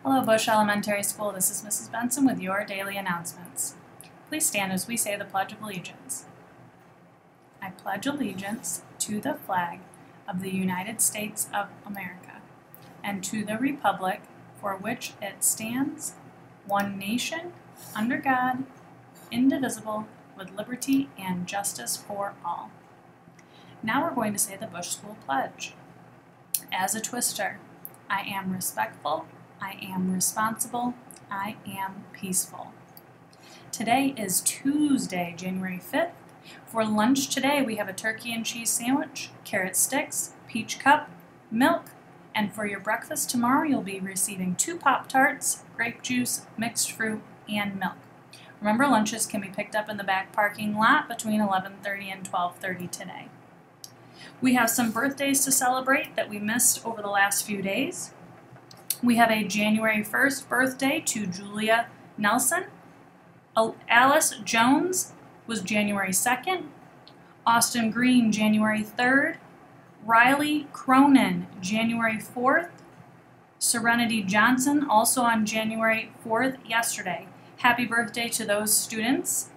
Hello, Bush Elementary School. This is Mrs. Benson with your daily announcements. Please stand as we say the Pledge of Allegiance. I pledge allegiance to the flag of the United States of America and to the republic for which it stands, one nation, under God, indivisible, with liberty and justice for all. Now we're going to say the Bush School Pledge. As a twister, I am respectful, I am responsible, I am peaceful. Today is Tuesday, January 5th. For lunch today, we have a turkey and cheese sandwich, carrot sticks, peach cup, milk, and for your breakfast tomorrow, you'll be receiving 2 Pop-Tarts, grape juice, mixed fruit, and milk. Remember, lunches can be picked up in the back parking lot between 11:30 and 12:30 today. We have some birthdays to celebrate that we missed over the last few days. We have a January 1st birthday to Julia Nelson. Alice Jones was January 2nd. Austin Green, January 3rd. Riley Cronin, January 4th. Serenity Johnson, also on January 4th, yesterday. Happy birthday to those students.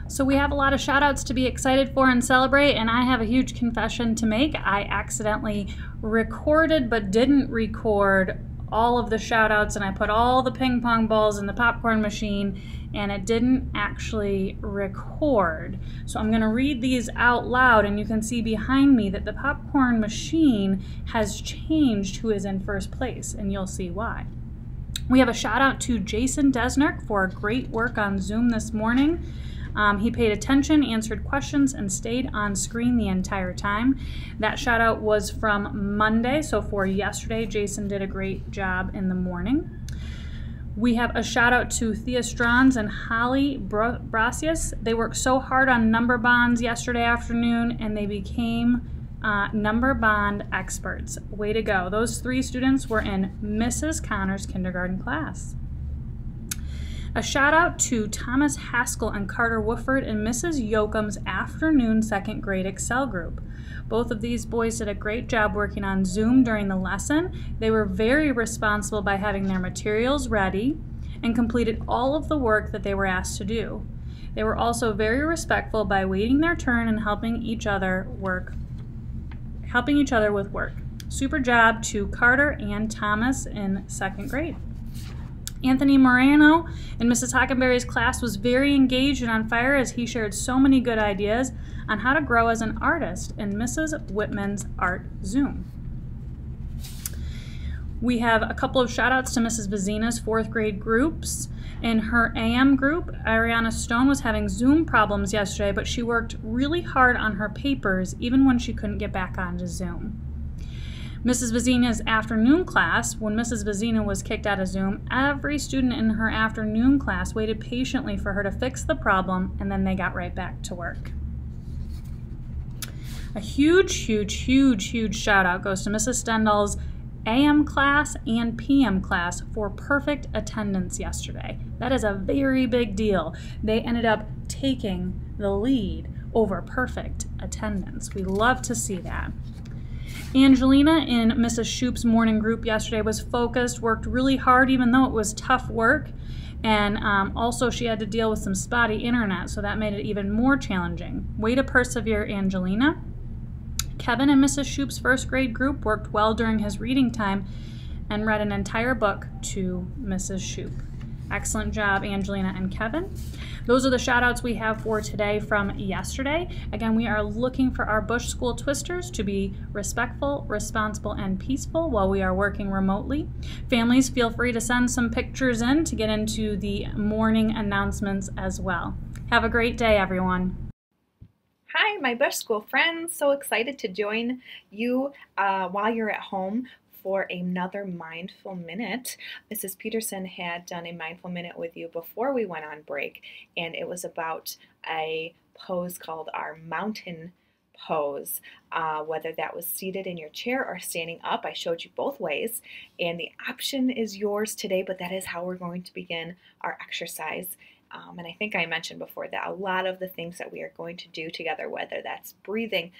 So we have a lot of shout outs to be excited for and celebrate, and I have a huge confession to make. I accidentally recorded but didn't record all of the shout outs, and I put all the ping pong balls in the popcorn machine and it didn't actually record. So I'm going to read these out loud, and you can see behind me that the popcorn machine has changed who is in first place, and you'll see why. We have a shout out to Jason Desnark for great work on Zoom this morning. He paid attention, answered questions, and stayed on screen the entire time. That shout out was from Monday, so for yesterday, Jason did a great job in the morning. We have a shout out to Thea Strons and Holly Brasius. They worked so hard on number bonds yesterday afternoon, and they became number bond experts. Way to go. Those 3 students were in Mrs. Connor's kindergarten class. A shout out to Thomas Haskell and Carter Wooford in Mrs. Yoakum's afternoon 2nd grade Excel group. Both of these boys did a great job working on Zoom during the lesson. They were very responsible by having their materials ready and completed all of the work that they were asked to do. They were also very respectful by waiting their turn and helping each other with work. Super job to Carter and Thomas in 2nd grade. Anthony Moreno in Mrs. Hockenberry's class was very engaged and on fire as he shared so many good ideas on how to grow as an artist in Mrs. Whitman's Art Zoom. We have a couple of shout outs to Mrs. Bazina's 4th grade groups. In her AM group, Ariana Stone was having Zoom problems yesterday, but she worked really hard on her papers even when she couldn't get back onto Zoom. Mrs. Bazina's afternoon class, when Mrs. Bazina was kicked out of Zoom, every student in her afternoon class waited patiently for her to fix the problem, and then they got right back to work. A huge shout out goes to Mrs. Stendhal's AM class and PM class for perfect attendance yesterday. That is a very big deal. They ended up taking the lead over perfect attendance. We love to see that. Angelina in Mrs. Shoup's morning group yesterday was focused, worked really hard even though it was tough work, and also she had to deal with some spotty internet, so that made it even more challenging. Way to persevere, Angelina. Kevin in Mrs. Shoup's 1st grade group worked well during his reading time and read an entire book to Mrs. Shoup. Excellent job, Angelina and Kevin. Those are the shout outs we have for today from yesterday. Again, we are looking for our Bush School Twisters to be respectful, responsible, and peaceful while we are working remotely. Families, feel free to send some pictures in to get into the morning announcements as well. Have a great day, everyone. Hi, my Bush School friends. So excited to join you while you're at home for another Mindful Minute. Mrs. Peterson had done a Mindful Minute with you before we went on break, and it was about a pose called our mountain pose, whether that was seated in your chair or standing up. I showed you both ways, and the option is yours today, but that is how we're going to begin our exercise. And I think I mentioned before that a lot of the things that we are going to do together, whether that's breathing,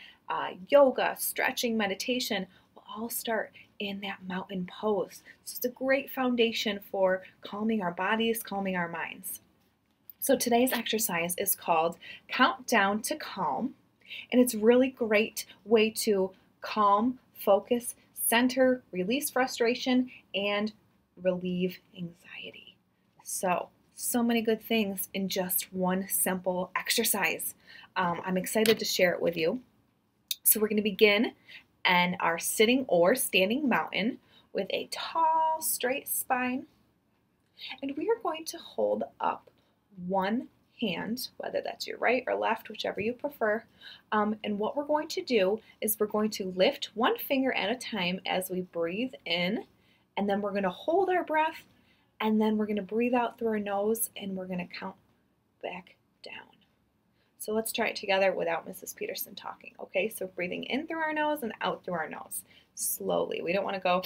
yoga, stretching, meditation, will all start in that mountain pose. So it's a great foundation for calming our bodies, calming our minds. So today's exercise is called Countdown to Calm, and it's a really great way to calm, focus, center, release frustration, and relieve anxiety. So many good things in just one simple exercise. I'm excited to share it with you. So we're going to begin in our sitting or standing mountain with a tall, straight spine. And we are going to hold up one hand, whether that's your right or left, whichever you prefer. And what we're going to do is we're going to lift one finger at a time as we breathe in, and then we're going to hold our breath, and then we're going to breathe out through our nose, and we're going to count back down. So let's try it together without Mrs. Peterson talking. Okay, so breathing in through our nose and out through our nose. Slowly. We don't want to go,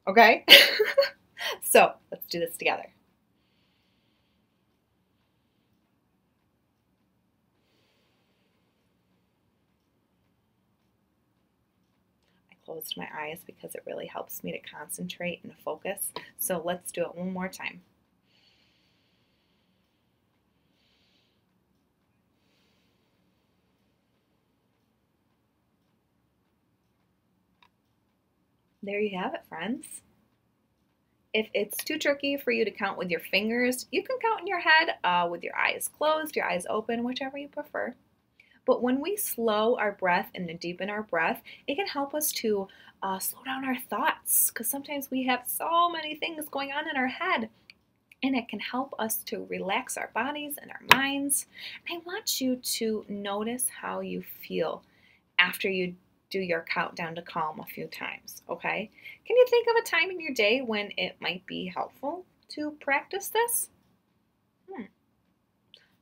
okay? So let's do this together. I closed my eyes because it really helps me to concentrate and focus. So let's do it one more time. There you have it, friends. If it's too tricky for you to count with your fingers, you can count in your head with your eyes closed, your eyes open, whichever you prefer. But when we slow our breath and deepen our breath, it can help us to slow down our thoughts, because sometimes we have so many things going on in our head, and it can help us to relax our bodies and our minds. And I want you to notice how you feel after you do your countdown to calm a few times, okay? Can you think of a time in your day when it might be helpful to practice this?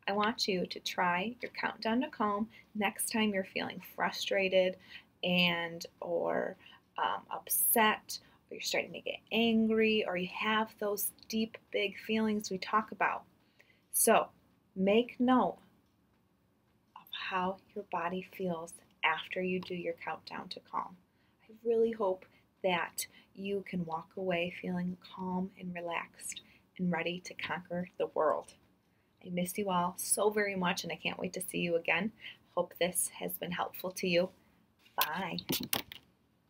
I want you to try your countdown to calm next time you're feeling frustrated or upset, or you're starting to get angry, or you have those deep, big feelings we talk about. So make note of how your body feels after you do your countdown to calm. I really hope that you can walk away feeling calm and relaxed and ready to conquer the world. I miss you all so very much, and I can't wait to see you again. Hope this has been helpful to you. Bye.